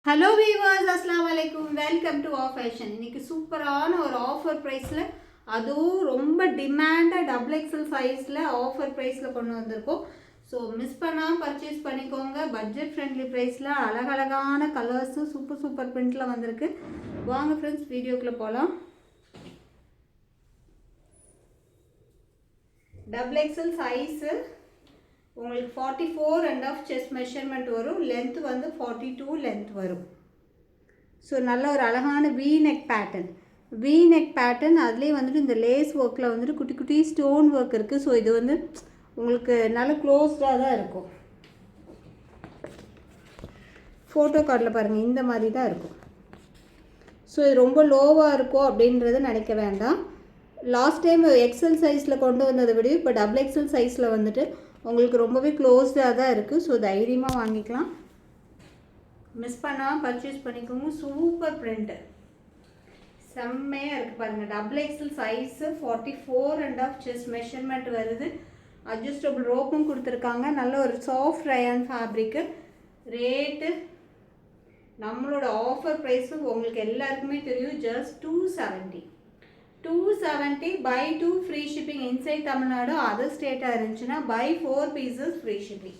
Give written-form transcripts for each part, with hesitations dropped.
Hello viewers, அஸ்ஸலாமு அலைக்கும். Welcome to of fashion. இன்றைக்கி சூப்பரான ஒரு ஆஃபர் ப்ரைஸில், அதுவும் ரொம்ப டிமாண்டாக டபுள் எக்ஸல் சைஸில் ஆஃபர் ப்ரைஸில் கொண்டு வந்திருக்கோம். ஸோ மிஸ் பண்ணாமல் பர்ச்சேஸ் பண்ணிக்கோங்க. பட்ஜெட் ஃப்ரெண்ட்லி ப்ரைஸில் அழகழகான கலர்ஸு சூப்பர் பிரிண்டில் வந்திருக்கு. வாங்க ஃப்ரெண்ட்ஸ், வீடியோக்குள்ளே போகலாம். டபுள் எக்ஸல் சைஸு உங்களுக்கு 44.5 செஸ்ட் மெஷர்மெண்ட் வரும். லென்த் வந்து 42 லென்த் வரும். ஸோ நல்ல ஒரு அழகான வி நெக் பேட்டர்ன். அதுலேயே வந்துட்டு இந்த லேஸ் ஒர்க்கில் வந்துட்டு குட்டி குட்டி ஸ்டோன் ஒர்க் இருக்குது. ஸோ இது வந்து உங்களுக்கு நல்ல க்ளோஸ்டாக தான் இருக்கும். ஃபோட்டோ கார்டில் பாருங்கள், இந்த மாதிரி தான் இருக்கும். ஸோ இது ரொம்ப லோவாக இருக்கும் அப்படின்றத நினைக்க வேண்டாம். லாஸ்ட் டைம் எக்ஸல் சைஸில் கொண்டு வந்ததை விட இப்போ டபுள் எக்ஸல் சைஸில் வந்துட்டு உங்களுக்கு ரொம்பவே க்ளோஸ்டாக தான் இருக்குது. ஸோ தைரியமாக வாங்கிக்கலாம். மிஸ் பண்ணாமல் பர்ச்சேஸ் பண்ணிக்கோங்க. சூப்பர் பிரிண்ட்டு, செம்மையாக இருக்குது பாருங்கள். Double XL size 44.5 chest measurement வருது. அட்ஜஸ்டபிள் ரோப்பும் கொடுத்துருக்காங்க. நல்ல ஒரு சாஃப்ட் ரயான் ஃபேப்ரிக்கு. ரேட்டு நம்மளோட ஆஃபர் ப்ரைஸு உங்களுக்கு எல்லாருக்குமே தெரியும். Just 270 buy 2 free shipping. Inside Tamil Nadu, other ஸ்டேட்டாக இருந்துச்சுன்னா பை 4 பீசஸ் ஃப்ரீ ஷிப்பிங்.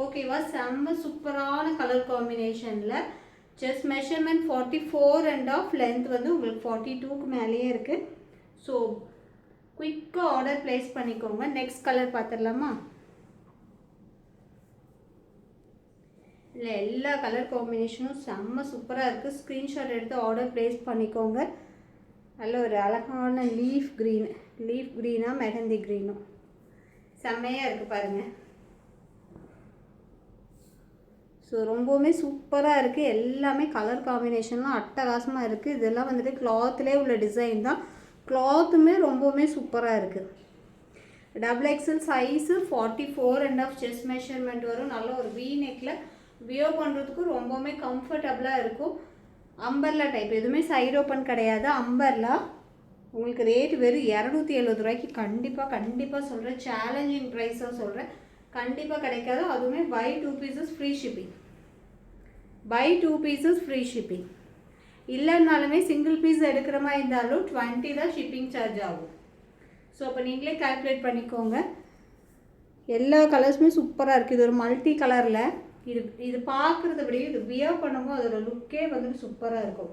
ஓகேவா? செம்ம சூப்பரான கலர் காம்பினேஷனில். செஸ்ட் மெஷர்மெண்ட் 44.5, லென்த் வந்து உங்களுக்கு 42க்கு மேலேயே இருக்குது. ஸோ குயிக்காக ஆர்டர் ப்ளேஸ் பண்ணிக்கோங்க. நெக்ஸ்ட் கலர் பார்த்துடலாமா? இல்லை, எல்லா கலர் காம்பினேஷனும் செம்ம சூப்பராக இருக்குது. ஸ்க்ரீன்ஷாட் எடுத்து ஆர்டர் ப்ளேஸ் பண்ணிக்கோங்க. நல்ல ஒரு அழகான லீஃப் க்ரீனாக மெஹந்தி க்ரீனும் செம்மையாக இருக்குது பாருங்கள். ஸோ ரொம்பவுமே சூப்பராக இருக்குது. எல்லாமே கலர் காம்பினேஷன்லாம் அட்டகாசமாக இருக்குது. இதெல்லாம் வந்துட்டு கிளாத்லேயே உள்ள டிசைன் தான். கிளாத்துமே ரொம்பவுமே சூப்பராக இருக்குது. Double XL size 44.5 chest measurement வரும். நல்ல ஒரு வி நெக்கில் வியர் பண்ணுறதுக்கு ரொம்பவுமே கம்ஃபர்டபுளாக இருக்கும். அம்பர்லா டைப், எதுவுமே சைடு ஓப்பன் கிடையாது. அம்பர்லா உங்களுக்கு ரேட் வெறும் 270 ரூபாய்க்கு கண்டிப்பாக சொல்கிறேன். சேலஞ்சிங் ப்ரைஸாக சொல்கிறேன். கண்டிப்பாக கிடைக்காது. அதுவுமே பை 2 பீசஸ் ஃப்ரீ ஷிப்பிங். இல்லைன்னாலுமே சிங்கிள் பீஸ் எடுக்கிற மாதிரி இருந்தாலும் 20 தான் ஷிப்பிங் சார்ஜ் ஆகும். ஸோ அப்போ நீங்களே கால்குலேட் பண்ணிக்கோங்க. எல்லா கலர்ஸுமே சூப்பராக இருக்குது. இது ஒரு மல்டி கலரில். இது பார்க்குறத விட இது வியர் பண்ணும்போது அதோட லுக்கே வந்துட்டு சூப்பராக இருக்கும்.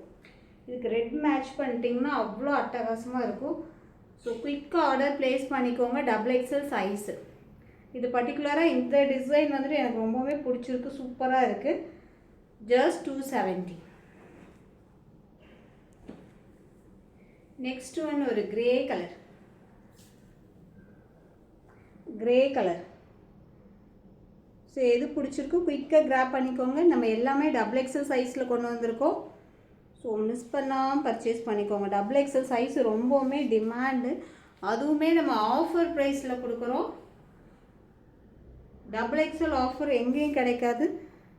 இதுக்கு ரெட் மேட்ச் பண்ணிட்டிங்கன்னா அவ்வளோ அட்டகாசமாக இருக்கும். ஸோ குயிக்காக ஆர்டர் ப்ளேஸ் பண்ணிக்கோங்க. Double XL size. இது பர்டிகுலராக இந்த டிசைன் வந்துட்டு எனக்கு ரொம்பவே பிடிச்சிருக்கு. சூப்பராக இருக்குது. ஜஸ்ட் 270. நெக்ஸ்ட் ஒன் ஒரு கிரே கலர். ஸோ எது பிடிச்சிருக்கு குயிக்காக கிராப் பண்ணிக்கோங்க. நம்ம எல்லாமே டபுள் எக்ஸல் சைஸில் கொண்டு வந்திருக்கோம். ஸோ மிஸ் பண்ணாமல் பர்ச்சேஸ் பண்ணிக்கோங்க. டபுள் எக்ஸல் சைஸ் ரொம்பவுமே டிமாண்டு. அதுவுமே நம்ம ஆஃபர் ப்ரைஸில் கொடுக்குறோம். டபுள் எக்ஸல் ஆஃபர் எங்கேயும் கிடைக்காது.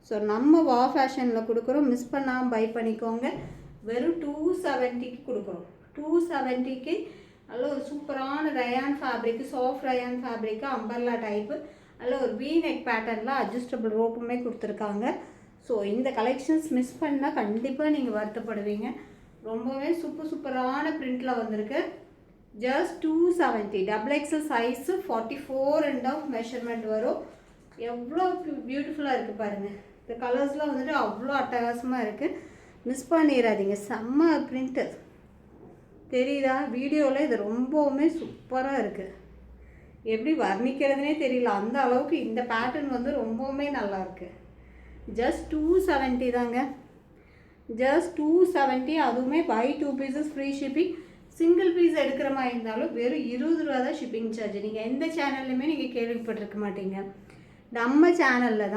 ஸோ நம்ம வா ஃபேஷனில் கொடுக்குறோம். மிஸ் பண்ணாமல் பை பண்ணிக்கோங்க. வெறும் 270க்கு கொடுக்குறோம். 270க்கு நல்ல ஒரு சூப்பரான rayon fabric, soft rayon fabric, umbrella type. நல்ல ஒரு வி நெக் பேட்டர்னில் அட்ஜஸ்டபிள் ரோப்புமே கொடுத்துருக்காங்க. ஸோ இந்த கலெக்ஷன்ஸ் மிஸ் பண்ணால் கண்டிப்பாக நீங்கள் வருத்தப்படுவீங்க. ரொம்பவே சூப்பரான பிரிண்டில் வந்திருக்கு. Just 270. Double XL size 44.5 measurement வரும். எவ்வளோ பியூட்டிஃபுல்லாக இருக்குது பாருங்கள். இந்த கலர்ஸ்லாம் வந்துட்டு அவ்வளோ அட்டகாசமாக இருக்குது. மிஸ் பண்ணிடாதீங்க. செம்ம பிரிண்ட்டு தெரியுதா? வீடியோவில் இது ரொம்பவுமே சூப்பராக இருக்குது. எப்படி வர்ணிக்கிறதுனே தெரியல, அந்த அளவுக்கு இந்த பேட்டர்ன் வந்து ரொம்பவுமே நல்லாயிருக்கு. ஜஸ்ட் 270 தாங்க. ஜஸ்ட் 270. அதுவுமே buy 2 pieces free shipping. Single piece எடுக்கிற மாதிரி இருந்தாலும் வெறும் 20 ரூபா தான் ஷிப்பிங் சார்ஜ். நீங்கள் எந்த சேனல்லையுமே நீங்கள் கேள்விப்பட்டிருக்க மாட்டீங்க. நம்ம சேனலில்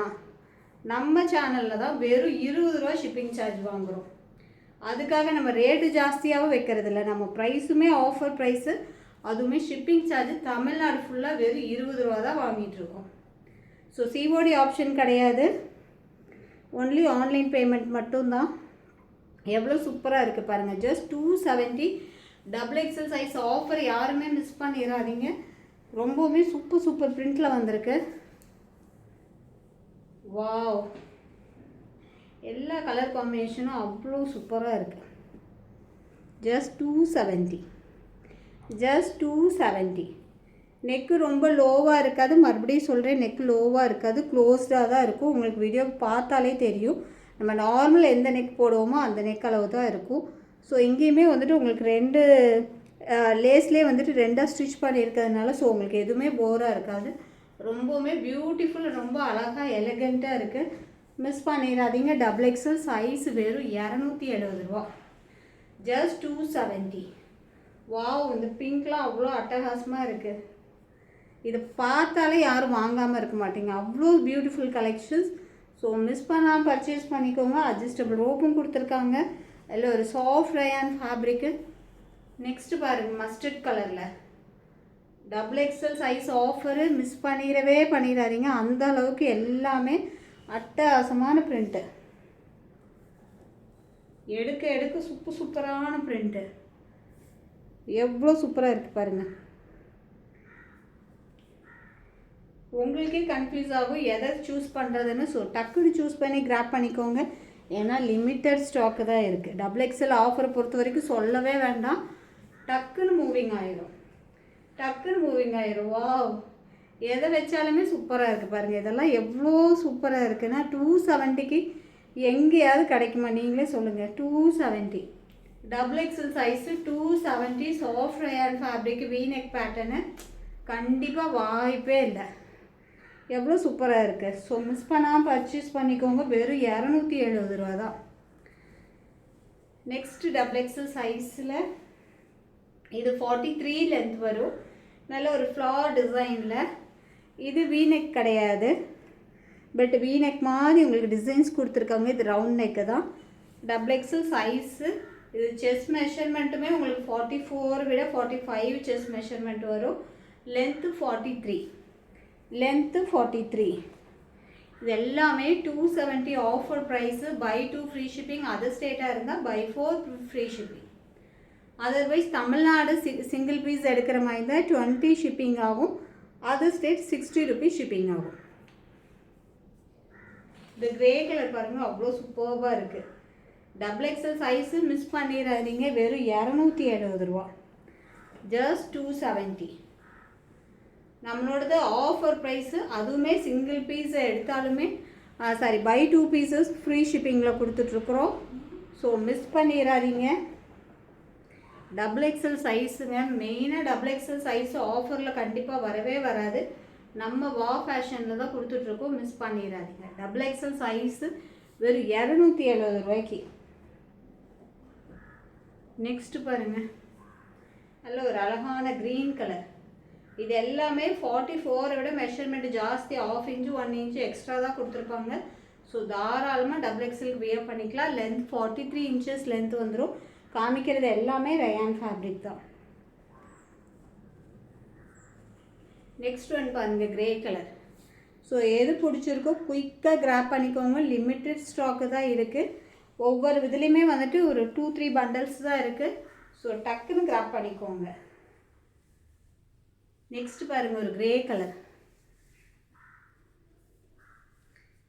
தான் வெறும் 20 ரூபா ஷிப்பிங் சார்ஜ் வாங்குகிறோம். அதுக்காக நம்ம ரேட்டு ஜாஸ்தியாகவும் வைக்கிறதில்ல. நம்ம ப்ரைஸுமே ஆஃபர் ப்ரைஸு. அதுவுமே ஷிப்பிங் சார்ஜ் தமிழ்நாடு ஃபுல்லாக வெறும் 20 ரூபா தான் வாங்கிட்டுருக்கோம். ஸோ சிஓடி ஆப்ஷன் கிடையாது. ஒன்லி ஆன்லைன் பேமெண்ட் மட்டும்தான். எவ்வளோ சூப்பராக இருக்குது பாருங்கள். Just 270. Double XL size offer யாருமே மிஸ் பண்ணிடாதீங்க. ரொம்பவுமே சூப்பர் பிரிண்டில் வந்திருக்கு. வாவ், எல்லா கலர் காம்பினேஷனும் அவ்வளோ சூப்பராக இருக்குது. ஜஸ்ட் 270. ஜஸ்ட் 270. நெக்கு ரொம்ப லோவாக இருக்காது. மறுபடியும் சொல்கிறேன், நெக்கு லோவாக இருக்காது, க்ளோஸ்டாக தான் இருக்கும். உங்களுக்கு வீடியோ பார்த்தாலே தெரியும். நம்ம நார்மல் எந்த நெக் போடுவோமோ அந்த நெக் அளவு தான் இருக்கும். ஸோ இங்கேயுமே வந்துட்டு உங்களுக்கு 2 லேஸ்லேயே வந்துட்டு 2ஆக ஸ்டிச் பண்ணியிருக்கிறதுனால ஸோ உங்களுக்கு எதுவுமே போராக இருக்காது. ரொம்பவுமே பியூட்டிஃபுல், ரொம்ப அழகாக எலகண்ட்டாக இருக்குது. மிஸ் பண்ணிடாதீங்க. XXL சைஸ் வெறும் 270 ரூபா. ஜஸ்ட் 270. வாவ், இந்த பிங்க்லாம் அவ்வளோ அட்டகாசமாக இருக்குது. இதை பார்த்தாலே யாரும் வாங்காமல் இருக்க மாட்டீங்க, அவ்வளோ பியூட்டிஃபுல் கலெக்ஷன்ஸ். ஸோ மிஸ் பண்ணாமல் பர்ச்சேஸ் பண்ணிக்கோங்க. அட்ஜஸ்டபிள் ரோப்பும் கொடுத்துருக்காங்க. அதில் ஒரு சாஃப்ட் ரயான் ஃபேப்ரிக்கு. நெக்ஸ்ட்டு பாருங்கள், மஸ்டர்ட் கலரில் XXL சைஸ் ஆஃபரு. மிஸ் பண்ணிடாதீங்க. அந்த அளவுக்கு எல்லாமே அட்டகாசமான பிரிண்ட்டு. எடுக்க சூப்பரான பிரிண்ட்டு. எவ்வளோ சூப்பராக இருக்குது பாருங்கள். உங்களுக்கே கன்ஃபியூஸ் ஆகும் எதை சூஸ் பண்ணுறதுன்னு. ஸோ டக்குன்னு சூஸ் பண்ணி கிராப் பண்ணிக்கோங்க. ஏன்னா லிமிட்டட் ஸ்டாக்கு தான் இருக்குது. XXL ஆஃபரை பொறுத்த வரைக்கும் சொல்லவே வேண்டாம். டக்குன்னு மூவிங் ஆயிடும். வாவ், எதை வச்சாலுமே சூப்பராக இருக்குது பாருங்கள். இதெல்லாம் எவ்வளோ சூப்பராக இருக்குன்னா 270க்கு எங்கேயாவது கிடைக்குமா நீங்களே சொல்லுங்கள். 270. XXL size 270. Soft rayon fabric, V neck pattern. கண்டிப்பாக வாய்ப்பே இல்லை. எவ்வளோ சூப்பராக இருக்குது. ஸோ மிஸ் பண்ணாமல் பர்ச்சேஸ் பண்ணிக்கோங்க. வெறும் 270 ரூபா தான். நெக்ஸ்ட்டு XXL சைஸில் இது 43 லென்த் வரும். நல்ல ஒரு ஃப்ளார் டிசைனில். இது வீநெக் கிடையாது, பட் வீநெக் மாதிரி உங்களுக்கு டிசைன்ஸ் கொடுத்துருக்காங்க. இது ரவுண்ட் நெக்கு தான். XXL size. இது செஸ்ட் மெஷர்மெண்ட்டுமே உங்களுக்கு 44 விட 45 செஸ்ட் மெஷர்மெண்ட் வரும். லென்த்து 43. இது எல்லாமே 270 offer price. Buy 2 free shipping. Other ஸ்டேட்டாக இருந்தால் buy 4 free shipping. Otherwise Tamil Nadu single piece எடுக்கிற மாதிரி தான் 20 ஷிப்பிங் ஆகும். அதர் ஸ்டேட் 60 ருபீஸ் ஷிப்பிங் ஆகும். இந்த கிரே கலர் பாருங்கள், அவ்வளோ சூப்பராக இருக்குது. XXL சைஸு மிஸ் பண்ணிடாதீங்க. வெறும் 270 ரூபா. ஜஸ்ட் 270. நம்மளோடது ஆஃபர் ப்ரைஸு. அதுவுமே சிங்கிள் பீஸை எடுத்தாலுமே பை 2 பீசஸ் ஃப்ரீ ஷிப்பிங்கில் கொடுத்துட்ருக்குறோம். ஸோ மிஸ் பண்ணிடாதீங்க. XXL சைஸுங்க. மெயினாக XXL சைஸு ஆஃபரில் கண்டிப்பாக வரவே வராது. நம்ம வா ஃபேஷனில் தான் கொடுத்துட்ருக்கோம். மிஸ் பண்ணிடாதீங்க. XXL சைஸு வெறும் 270 ரூபாய்க்கு. நெக்ஸ்ட்டு பாருங்கள், நல்ல ஒரு அழகான க்ரீன் கலர். இது எல்லாமே 44 விட மெஷர்மெண்ட் ஜாஸ்தி. 1/2 இன்ச்சு 1 இன்ச்சு எக்ஸ்ட்ரா தான் கொடுத்துருப்பாங்க. ஸோ தாராளமாக XXL வியர் பண்ணிக்கலாம். லென்த் 43 இன்ச்சஸ் லென்த் வந்துடும். காமிக்கிறது எல்லாமே ரயான் ஃபேப்ரிக் தான். நெக்ஸ்ட் ஒன் பாருங்கள், கிரே கலர். ஸோ எது பிடிச்சிருக்கோ குயிக்காக கிராப் பண்ணிக்கோங்க. லிமிட்டட் ஸ்டாக்கு தான் இருக்குது. ஒவ்வொரு இதுலேயுமே வந்துட்டு ஒரு 2-3 பண்டல்ஸ் தான் இருக்குது. ஸோ டக்குன்னு கிராப் பண்ணிக்கோங்க. நெக்ஸ்ட் பாருங்கள், ஒரு கிரே கலர்.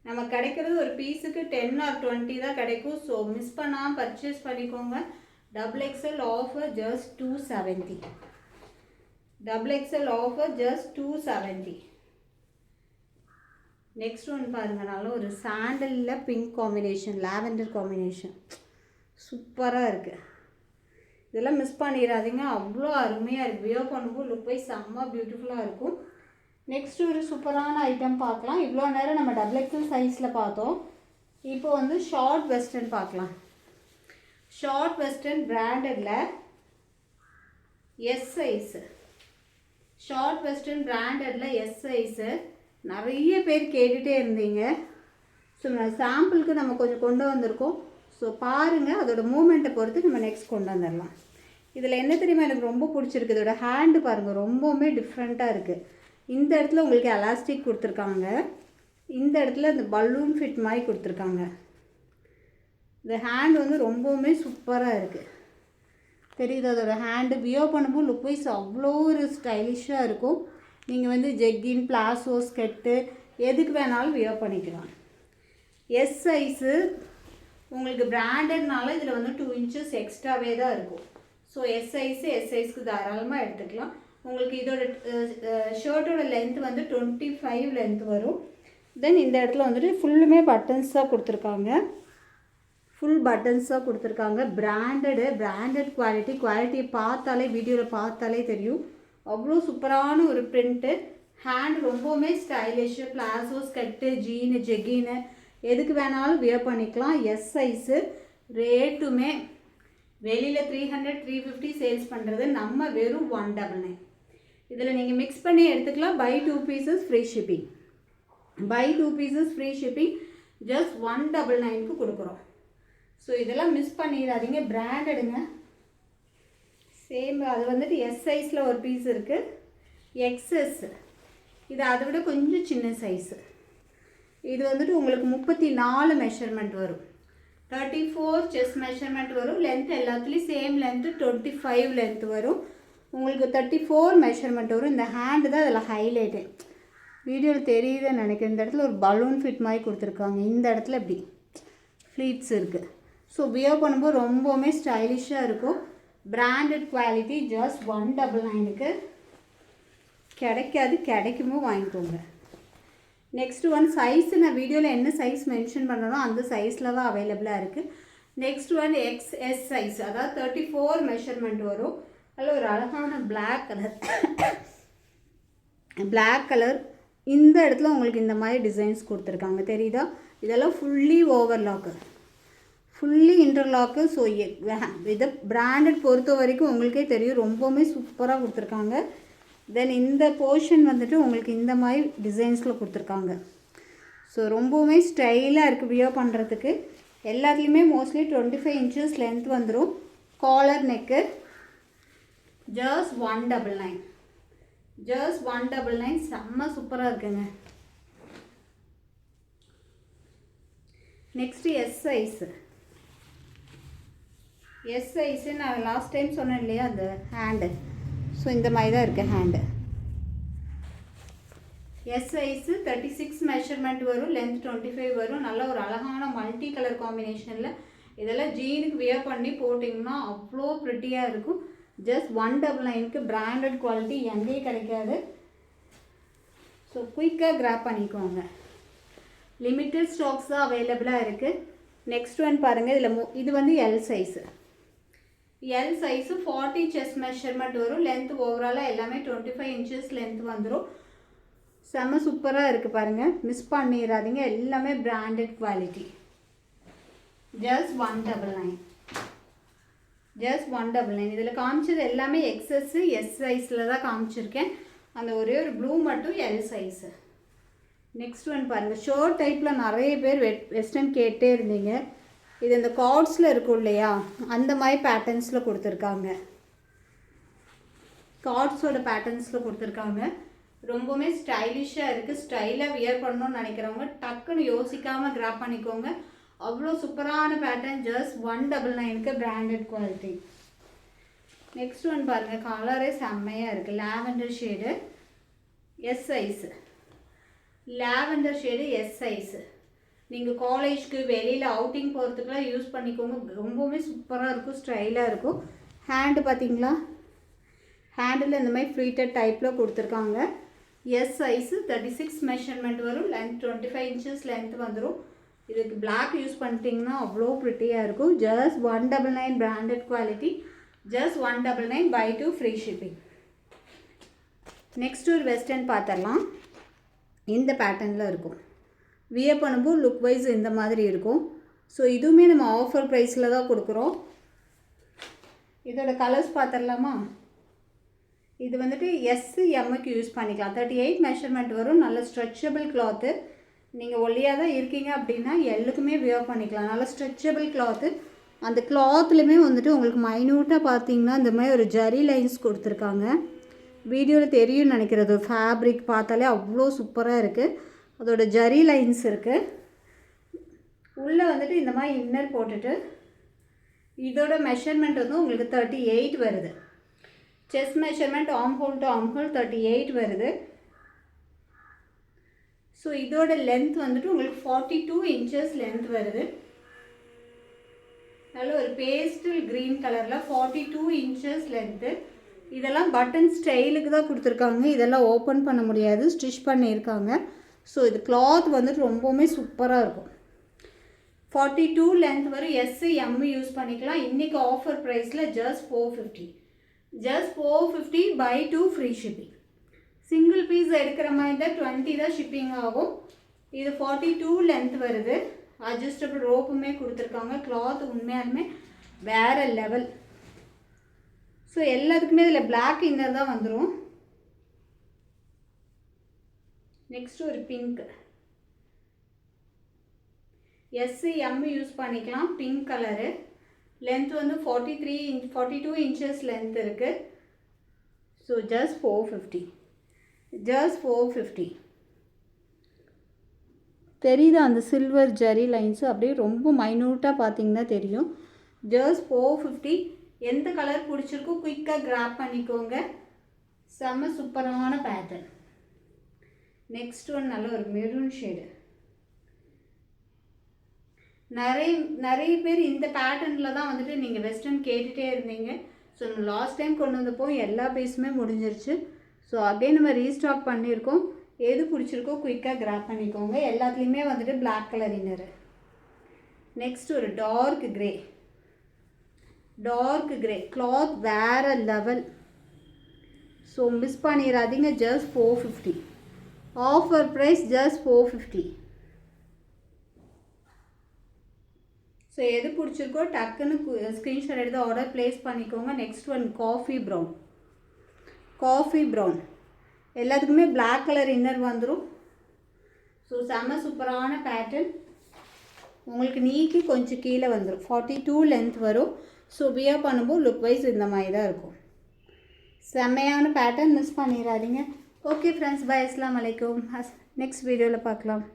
நம்ம கிடைக்கிறது ஒரு பீஸுக்கு 10 or 20 தான் கிடைக்கும். ஸோ மிஸ் பண்ணாமல் பர்ச்சேஸ் பண்ணிக்கோங்க. XXL offer just 270. XXL offer just 270. Next one பாருங்கனாலும் ஒரு சாண்டலில் பிங்க் காம்பினேஷன், லாவெண்டர் காம்பினேஷன் சூப்பராக இருக்குது. இதெல்லாம் மிஸ் பண்ணிடாதீங்க. அவ்வளோ அருமையாக இருக்குது. வியர் பண்ணும்போது லுக் வைஸ் செம்ம பியூட்டிஃபுல்லாக இருக்கும். நெக்ஸ்ட் ஒரு சூப்பரான ஐட்டம் பார்க்கலாம். இவ்வளோ நேரம் நம்ம XXL சைஸில் பார்த்தோம். இப்போ வந்து ஷார்ட் வெஸ்டர்ன் பார்க்கலாம். ஷார்ட் வெஸ்டர்ன் பிராண்டடில் எஸ் சைஸு. ஷார்ட் வெஸ்டர்ன் பிராண்டடில் எஸ் சைஸு நிறைய பேர் கேட்டுகிட்டே இருந்தீங்க. ஸோ சாம்பிளுக்கு நம்ம கொஞ்சம் கொண்டு வந்திருக்கோம். ஸோ பாருங்கள், அதோட மூமெண்ட்டை பொறுத்து நம்ம நெக்ஸ்ட் கொண்டு வந்துடலாம். இதில் என்ன தெரியுமா எனக்கு ரொம்ப பிடிச்சிருக்கு, இதோட ஹேண்டு பாருங்கள், ரொம்பவுமே டிஃப்ரெண்ட்டாக இருக்குது. இந்த இடத்துல உங்களுக்கு எலாஸ்டிக் கொடுத்துருக்காங்க. இந்த இடத்துல இந்த பலூன் ஃபிட் மாதிரி கொடுத்துருக்காங்க. இந்த ஹேண்ட் வந்து ரொம்பவுமே சூப்பராக இருக்குது. தெரியுது, அதோட ஹேண்டு வியர் பண்ணும்போது லுக் வைஸ் அவ்வளோ ஒரு ஸ்டைலிஷாக இருக்கும். நீங்கள் வந்து ஜெக்கின், பிளாசோ, ஸ்கெட்டு எதுக்கு வேணாலும் வியர் பண்ணிக்கலாம். எஸ் சைஸு உங்களுக்கு பிராண்டட்னால இதில் வந்து 2 inches எக்ஸ்ட்ராவே தான் இருக்கும். ஸோ எஸ் சைஸ்க்கு தாராளமாக எடுத்துக்கலாம். உங்களுக்கு இதோட ஷர்ட்டோட லென்த் வந்து 25 லென்த் வரும். தென் இந்த இடத்துல வந்துட்டு ஃபுல்லுமே பட்டன்ஸாக கொடுத்துருக்காங்க. ஃபுல் பட்டன்ஸாக கொடுத்துருக்காங்க. பிராண்டட் குவாலிட்டியை பார்த்தாலே வீடியோவில் பார்த்தாலே தெரியும். அவ்வளோ சூப்பரான ஒரு பிரிண்ட்டு. ஹேண்ட் ரொம்பவுமே ஸ்டைலிஷு. பிளாசோ, ஸ்கர்ட்டு, ஜீனு, ஜெகின்னு எதுக்கு வேணாலும் வியர் பண்ணிக்கலாம். S size. ரேட்டுமே வெளியில் 300 350 சேல்ஸ் பண்ணுறது நம்ம வெறும் 199. இதில் நீங்கள் மிக்ஸ் பண்ணி எடுத்துக்கலாம். Buy 2 pieces free shipping. Buy 2 pieces free shipping. Just 199க்கு கொடுக்குறோம். ஸோ இதெல்லாம் மிஸ் பண்ணிடாதீங்க. பிராண்டடுங்க. சேம் அது வந்துட்டு எஸ் சைஸில் ஒரு பீஸ் இருக்குது. எக்ஸஸ் இது அதை விட கொஞ்சம் சின்ன சைஸு. இது வந்துட்டு உங்களுக்கு 34 மெஷர்மெண்ட் வரும். 34 செஸ்ட் மெஷர்மெண்ட் வரும். லென்த் எல்லாத்துலேயும் சேம் லென்த்து 25 லென்த் வரும். உங்களுக்கு 34 மெஷர்மெண்ட் வரும். இந்த ஹேண்டு தான் அதில் ஹைலைட்டு. வீடியோவில் தெரியுதுன்னு நினைக்கிறேன். இந்த இடத்துல ஒரு பலூன் ஃபிட் மாதிரி கொடுத்துருக்காங்க. இந்த இடத்துல இப்படி ஃப்ளீட்ஸ் இருக்குது. ஸோ வியர் பண்ணும்போது ரொம்பவுமே ஸ்டைலிஷாக இருக்கும். Branded quality. ஜஸ்ட் 199க்கு கிடைக்காது. கிடைக்குமோ வாங்கிக்கோங்க. நெக்ஸ்ட் ஒன் சைஸ் நான் வீடியோவில் என்ன சைஸ் மென்ஷன் பண்ணுறனோ அந்த சைஸில் தான் அவைலபிளாக இருக்குது. நெக்ஸ்ட் ஒன் XS சைஸ், அதாவது 34 மெஷர்மெண்ட் வரும். அதில் ஒரு அழகான பிளாக் கலர் இந்த இடத்துல உங்களுக்கு இந்த மாதிரி டிசைன்ஸ் கொடுத்துருக்காங்க. தெரியுதா? இதெல்லாம் fully overlock, fully interlock. So இதை பிராண்டட் பொறுத்த வரைக்கும் உங்களுக்கே தெரியும் ரொம்பவுமே சூப்பராக கொடுத்துருக்காங்க. தென் இந்த போர்ஷன் வந்துட்டு உங்களுக்கு இந்த மாதிரி டிசைன்ஸில் கொடுத்துருக்காங்க. ஸோ ரொம்பவுமே ஸ்டைலாக இருக்குது வியர் பண்ணுறதுக்கு. எல்லாத்துலேயுமே மோஸ்ட்லி 25 inches லென்த் வந்துடும். Collar neck. ஜஸ்ட் 199. ஜஸ்ட் 199. செம்ம சூப்பராக இருக்குங்க. Next S size. S size நான் லாஸ்ட் டைம் சொன்னேன் இல்லையா அந்த ஹேண்டு. ஸோ இந்த மாதிரி தான் இருக்குது ஹேண்டு. எஸ் சைஸு 36 மெஷர்மெண்ட் வரும். லென்த் 25 வரும். நல்ல ஒரு அழகான மல்டி கலர் காம்பினேஷனில். இதெல்லாம் ஜீனுக்கு வியர் பண்ணி போட்டிங்கன்னா அவ்வளோ ப்ரிட்டியாக இருக்கும். ஜஸ்ட் 199க்கு பிராண்டட் குவாலிட்டி எங்கேயும் கிடைக்காது. ஸோ குயிக்காக கிராப் பண்ணிக்கோங்க. லிமிட்டட் ஸ்டாக்ஸ் தான் அவைலபிளாக இருக்குது. நெக்ஸ்ட் ஒன் பாருங்கள். இதில் இது வந்து L size. L size 40 chest measurement வரும். லென்த் ஓவராலாக எல்லாமே 25 inches லென்த் வந்துடும். செம்ம சூப்பராக இருக்குது பாருங்கள். மிஸ் பண்ணிடாதீங்க. எல்லாமே பிராண்டட் குவாலிட்டி. ஜஸ்ட் 199. ஜஸ்ட் 199. இதில் காமிச்சது எல்லாமே எக்ஸஸ்ஸு எஸ் சைஸில் தான் காமிச்சிருக்கேன். அந்த ஒரே ஒரு ப்ளூ மட்டும் எல் சைஸு. நெக்ஸ்ட் ஒன் பாருங்கள். ஷர்ட் டைப்பில் நிறைய பேர் வெஸ்டர்ன் கேட்டே இருந்தீங்க. இது இந்த கார்ட்ஸில் இருக்கும் இல்லையா, அந்த மாதிரி பேட்டர்ன்ஸில் கொடுத்துருக்காங்க. கார்ட்ஸோட பேட்டர்ன்ஸில் கொடுத்துருக்காங்க. ரொம்பவுமே ஸ்டைலிஷாக இருக்குது. ஸ்டைலாக வியர் பண்ணணும்னு நினைக்கிறவங்க டக்குன்னு யோசிக்காமல் கிராப் பண்ணிக்கோங்க. அவ்வளோ சூப்பரான பேட்டர்ன். ஜஸ்ட் 199க்கு பிராண்டட் குவாலிட்டி. நெக்ஸ்ட் ஒன் பாருங்கள். கலரே செம்மையாக இருக்குது. Lavender shade S size. Lavender shade S size. நீங்கள் காலேஜ்க்கு வெளியில் அவுட்டிங் போகிறதுக்குலாம் யூஸ் பண்ணிக்கோங்க. ரொம்பவுமே சூப்பராக இருக்கும். ஸ்டைலாக இருக்கும். ஹேண்டு பார்த்தீங்களா? ஹேண்டில் இந்த மாதிரி ஃப்ளீட்டட் டைப்பில் கொடுத்துருக்காங்க. எஸ் சைஸு 36 மெஷர்மெண்ட் வரும். லென்த் 25 inches லென்த் வந்துடும். இதுக்கு பிளாக் யூஸ் பண்ணிட்டிங்கன்னா அவ்வளோ ப்ரிட்டியாக இருக்கும். Just 199 branded quality. Just 199 buy 2 free shipping. Next ஒரு வெஸ்டர்ன் பார்த்துடலாம். இந்த பேட்டர்னில் இருக்கும். வியர் பண்ணும்போது லுக் வைஸ் இந்த மாதிரி இருக்கும். ஸோ இதுவுமே நம்ம ஆஃபர் ப்ரைஸில் தான் கொடுக்குறோம். இதோட கலர்ஸ் பார்த்துடலாமா? இது வந்துட்டு எஸ் எம்முக்கு யூஸ் பண்ணிக்கலாம். 38 மெஷர்மெண்ட் வரும். நல்ல ஸ்ட்ரெச்சபிள் கிளாத்து. நீங்கள் ஒல்லியாக தான் இருக்கீங்க அப்படின்னா எல்லுக்குமே வியர் பண்ணிக்கலாம். நல்ல ஸ்ட்ரெச்சபிள் கிளாத்து. அந்த கிளாத்துலையுமே வந்துட்டு உங்களுக்கு மைன்யூட்டாக பார்த்தீங்கன்னா இந்த மாதிரி ஒரு ஜரி லைன்ஸ் கொடுத்துருக்காங்க. வீடியோவில் தெரியும்னு நினைக்கிறது. ஃபேப்ரிக் பார்த்தாலே அவ்வளோ சூப்பராக இருக்குது. அதோட ஜரி லைன்ஸ் இருக்குது. உள்ளே வந்துட்டு இந்த மாதிரி இன்னர் போட்டுட்டு இதோட மெஷர்மெண்ட் வந்து உங்களுக்கு 38 வருது. Chest measurement arm whole to arm whole 38 வருது. ஸோ இதோட லென்த் வந்துட்டு உங்களுக்கு 42 inches லென்த் வருது. நல்ல ஒரு பேஸ்டல் க்ரீன் கலரில் 42 இன்ச்சஸ் லென்த்து. இதெல்லாம் பட்டன் ஸ்டைலுக்கு தான் கொடுத்துருக்காங்க. இதெல்லாம் ஓப்பன் பண்ண முடியாது, ஸ்டிச் பண்ணியிருக்காங்க. ஸோ இது கிளாத் வந்துட்டு ரொம்பவுமே சூப்பராக இருக்கும். 42 லென்த் வரும். எஸ்ஸு எம்மு யூஸ் பண்ணிக்கலாம். இன்றைக்கி ஆஃபர் ப்ரைஸில் just 450. Just 450 buy 2 free shipping. Single piece எடுக்கிற மாதிரி தான் 20 தான் ஷிப்பிங் ஆகும். இது 42 லென்த் வருது. அட்ஜஸ்டபிள் ரோப்புமே கொடுத்துருக்காங்க. கிளாத் உண்மையாலுமே வேறு லெவல். ஸோ எல்லாத்துக்குமே இதில் பிளாக் இன்னர் தான் வந்துடும். நெக்ஸ்ட் ஒரு பிங்க். எஸ்ஸு எம்மு யூஸ் பண்ணிக்கலாம். Pink colour. லென்த் வந்து 42 இன்ச்சஸ் லென்த் இருக்குது. So just 450. ஜஸ்ட் 450. தெரியுது அந்த சில்வர் ஜரி லைன்ஸு அப்படியே ரொம்ப மைன்யூட்டாக பார்த்தீங்கன்னா தெரியும். ஜஸ்ட் 450. எந்த கலர் பிடிச்சிருக்கோ குயிக்காக கிராப் பண்ணிக்கோங்க. செம்ம சூப்பரான பேட்டர்ன். நெக்ஸ்ட் ஒன் நல்ல ஒரு மெரூன் ஷேடு. நிறைய பேர் இந்த பேட்டர்னில் தான் வந்துட்டு நீங்கள் வெஸ்டர்ன் கேட்டுகிட்டே இருந்தீங்க. ஸோ நம்ம லாஸ்ட் டைம் கொண்டு வந்தப்போ எல்லா பீஸுமே முடிஞ்சிருச்சு. ஸோ அகைன் நம்ம ரீஸ்டாக் பண்ணியிருக்கோம். எது பிடிச்சிருக்கோ குயிக்காக கிராப் பண்ணிக்கோங்க. எல்லாத்துலேயுமே வந்துட்டு பிளாக் கலர் இன்னரு. நெக்ஸ்ட் ஒரு dark grey. Dark grey cloth வேறு லெவல். ஸோ மிஸ் பண்ணிடாதீங்க. Just 450. Offer price just 450. So எது பிடிச்சிருக்கோ டக்குன்னு ஸ்க்ரீன்ஷாட் எடுத்து ஆர்டர் ப்ளேஸ் பண்ணிக்கோங்க. Next one coffee brown. Coffee brown எல்லாத்துக்குமே பிளாக் கலர் இன்னர் வந்துடும். ஸோ செம்ம சூப்பரான பேட்டர்ன். உங்களுக்கு நீக்கி கொஞ்சம் கீழே வந்துடும். 42 லென்த் வரும். ஸோ வியர் பண்ணும்போது லுக் வைஸ் இந்த மாதிரி தான் இருக்கும். செம்மையான பேட்டர்ன், மிஸ் பண்ணிடாதீங்க. Okay friends, bye. அஸ்ஸலாமு அலைக்கும். நெக்ஸ்ட் வீடியோவில் பார்க்கலாம்.